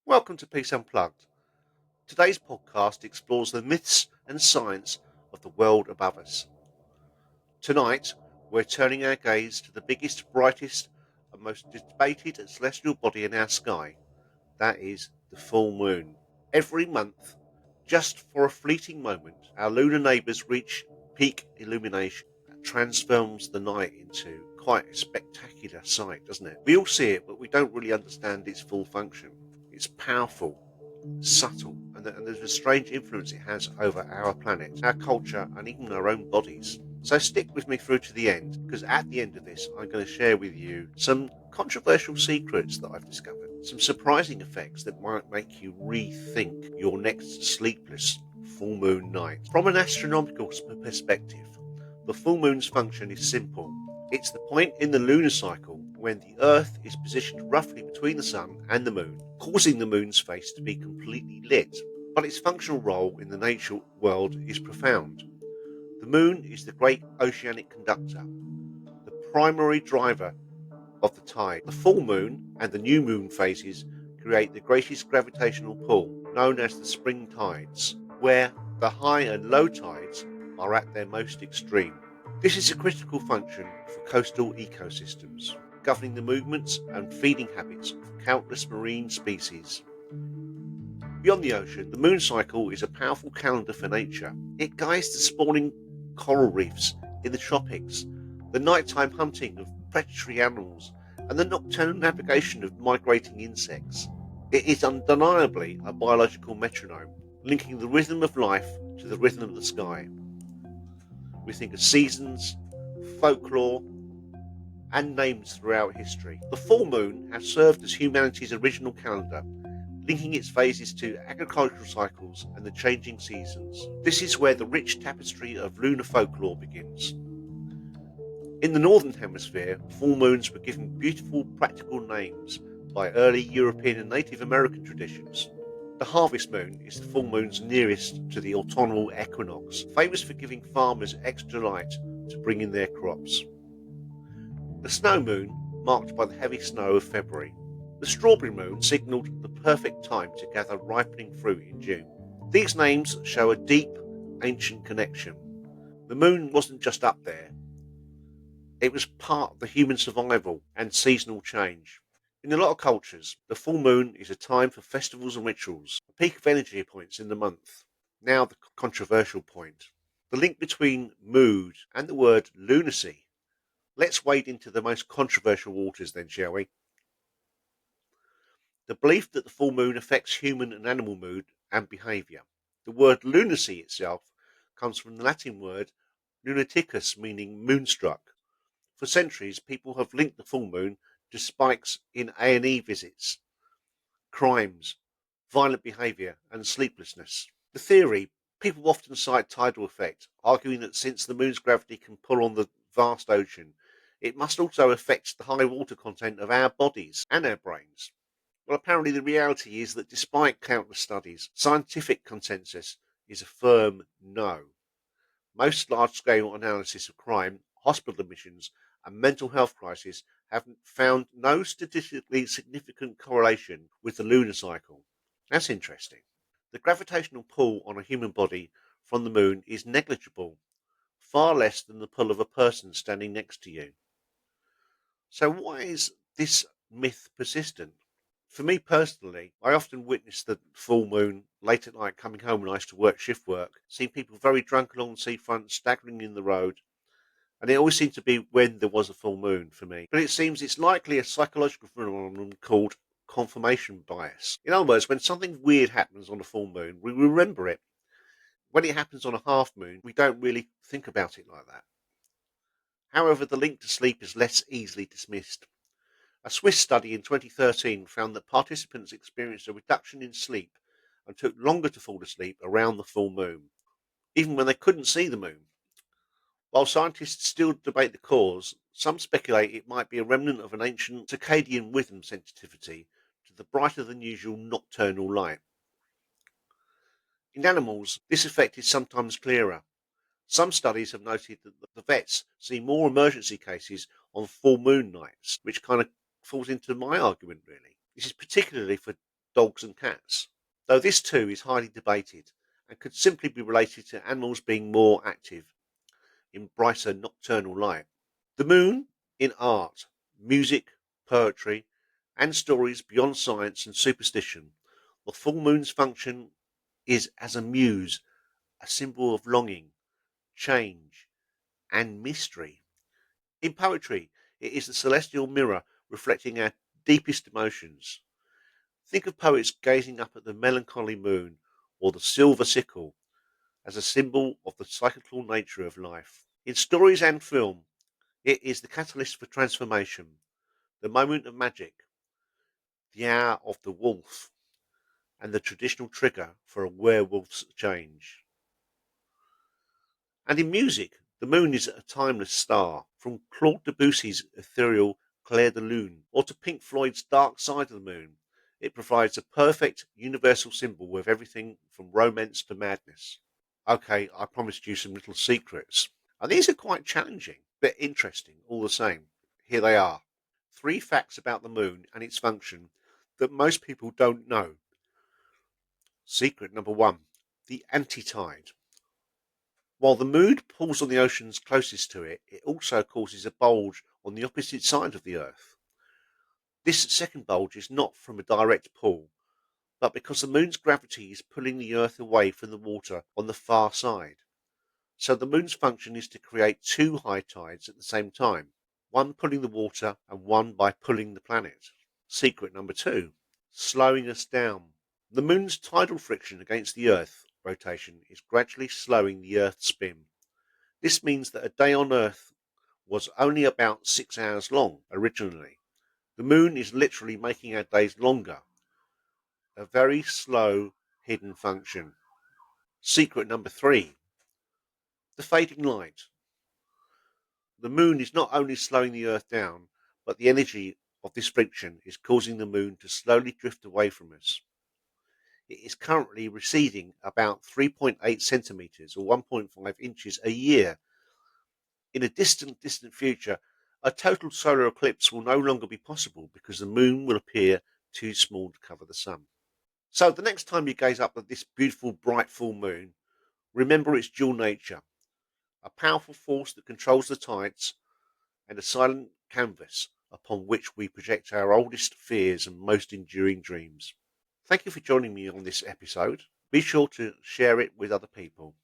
Welcome to Peace Unplugged. Today's podcast explores the myths and science of the world above us. Tonight, we're turning our gaze to the biggest, brightest, and most debated celestial body in our sky. That is the full moon. Every month, just for a fleeting moment, our lunar neighbours reach peak illumination. That transforms the night into quite a spectacular sight, doesn't it? We all see it, but we don't really understand its full function. It's powerful, subtle, and there's a strange influence it has over our planet, our culture, and even our own bodies. So stick with me through to the end, because at the end of this, I'm going to share with you some controversial secrets that I've discovered, some surprising effects that might make you rethink your next sleepless full moon night. From an astronomical perspective, the full moon's function is simple. It's the point in the lunar cycle when the Earth is positioned roughly between the Sun and the Moon, causing the Moon's face to be completely lit. But its functional role in the nature world is profound. The Moon is the great oceanic conductor, the primary driver of the tide. The full moon and the new moon phases create the greatest gravitational pull, known as the spring tides, where the high and low tides are at their most extreme. This is a critical function for coastal ecosystems, governing the movements and feeding habits of countless marine species. Beyond the ocean, the moon cycle is a powerful calendar for nature. It guides the spawning coral reefs in the tropics, the nighttime hunting of predatory animals, and the nocturnal navigation of migrating insects. It is undeniably a biological metronome, linking the rhythm of life to the rhythm of the sky. We think of seasons, folklore, and names throughout history. The full moon has served as humanity's original calendar, linking its phases to agricultural cycles and the changing seasons. This is where the rich tapestry of lunar folklore begins. In the Northern Hemisphere, full moons were given beautiful practical names by early European and Native American traditions. The harvest moon is the full moon's nearest to the autumnal equinox, famous for giving farmers extra light to bring in their crops. The snow moon, marked by the heavy snow of February. The strawberry moon signalled the perfect time to gather ripening fruit in June. These names show a deep, ancient connection. The moon wasn't just up there, it was part of the human survival and seasonal change. In a lot of cultures, the full moon is a time for festivals and rituals, a peak of energy points in the month. Now the controversial point. The link between mood and the word lunacy. Let's wade into the most controversial waters then, shall we? The belief that the full moon affects human and animal mood and behaviour. The word lunacy itself comes from the Latin word lunaticus, meaning moonstruck. For centuries, people have linked the full moon to spikes in A&E visits, crimes, violent behaviour, and sleeplessness. The theory, people often cite tidal effect, arguing that since the moon's gravity can pull on the vast ocean, it must also affect the high water content of our bodies and our brains. Well, apparently the reality is that despite countless studies, scientific consensus is a firm no. Most large-scale analysis of crime, hospital admissions, and mental health crises have found no statistically significant correlation with the lunar cycle. That's interesting. The gravitational pull on a human body from the moon is negligible, far less than the pull of a person standing next to you. So why is this myth persistent? For me personally, I often witness the full moon late at night coming home when I used to work shift work, seeing people very drunk along the seafront, staggering in the road, and it always seemed to be when there was a full moon for me. But it seems it's likely a psychological phenomenon called confirmation bias. In other words, when something weird happens on a full moon, we remember it. When it happens on a half moon, we don't really think about it like that. However, the link to sleep is less easily dismissed. A Swiss study in 2013 found that participants experienced a reduction in sleep and took longer to fall asleep around the full moon, even when they couldn't see the moon. While scientists still debate the cause, some speculate it might be a remnant of an ancient circadian rhythm sensitivity to the brighter than usual nocturnal light. In animals, this effect is sometimes clearer. Some studies have noted that the vets see more emergency cases on full moon nights, which kind of falls into my argument, really. This is particularly for dogs and cats, though this too is highly debated and could simply be related to animals being more active in brighter nocturnal light. The moon in art, music, poetry, and stories beyond science and superstition. The full moon's function is as a muse, a symbol of longing, change, and mystery. In poetry, it is the celestial mirror reflecting our deepest emotions. Think of poets gazing up at the melancholy moon or the silver sickle as a symbol of the cyclical nature of life. In stories and film, it is the catalyst for transformation, the moment of magic, the hour of the wolf, and the traditional trigger for a werewolf's change. And in music, the moon is a timeless star, from Claude Debussy's ethereal Clair de Lune, or to Pink Floyd's Dark Side of the Moon. It provides a perfect universal symbol with everything from romance to madness. Okay, I promised you some little secrets. And these are quite challenging, but interesting all the same. Here they are. 3 facts about the moon and its function that most people don't know. Secret number 1, the anti-tide. While the moon pulls on the oceans closest to it, it also causes a bulge on the opposite side of the Earth. This second bulge is not from a direct pull, but because the moon's gravity is pulling the Earth away from the water on the far side. So the moon's function is to create 2 high tides at the same time, one pulling the water and one by pulling the planet. Secret number 2, slowing us down. The moon's tidal friction against the Earth rotation is gradually slowing the Earth's spin. This means that a day on Earth was only about 6 hours long originally. The moon is literally making our days longer. A very slow, hidden function. Secret number 3, the fading light. The moon is not only slowing the Earth down, but the energy of this friction is causing the moon to slowly drift away from us. It is currently receding about 3.8 centimeters or 1.5 inches a year. In a distant future, a total solar eclipse will no longer be possible because the moon will appear too small to cover the sun. So the next time you gaze up at this beautiful bright full moon, remember its dual nature, a powerful force that controls the tides and a silent canvas upon which we project our oldest fears and most enduring dreams. Thank you for joining me on this episode. Be sure to share it with other people.